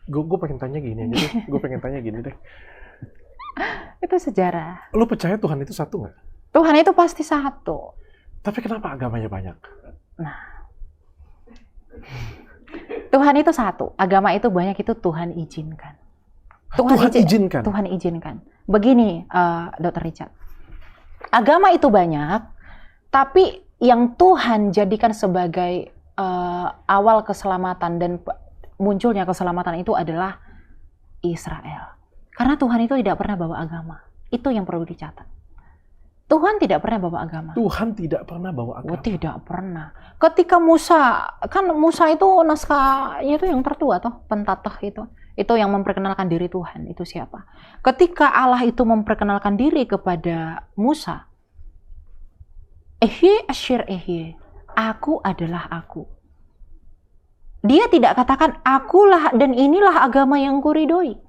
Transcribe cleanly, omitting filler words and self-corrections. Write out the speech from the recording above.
Gue pengen tanya gini aja deh. Gue pengen tanya gini deh. Itu sejarah. Lo percaya Tuhan itu satu nggak? Tuhan itu pasti satu. Tapi kenapa agamanya banyak? Nah, Tuhan itu satu. Agama itu banyak, itu Tuhan izinkan. Tuhan izinkan? Tuhan izinkan. Begini, Dr. Richard. Agama itu banyak, tapi yang Tuhan jadikan sebagai awal keselamatan dan munculnya keselamatan itu adalah Israel. Karena Tuhan itu tidak pernah bawa agama. Itu yang perlu dicatat. Tuhan tidak pernah bawa agama. Tuhan tidak pernah bawa agama? Oh, tidak pernah. Ketika Musa itu naskahnya itu yang tertua toh, Pentateuch itu. Itu yang memperkenalkan diri Tuhan, itu siapa? Ketika Allah itu memperkenalkan diri kepada Musa, Ehye Asyir Ehye, aku adalah aku. Dia tidak katakan akulah dan inilah agama yang kuridhoi.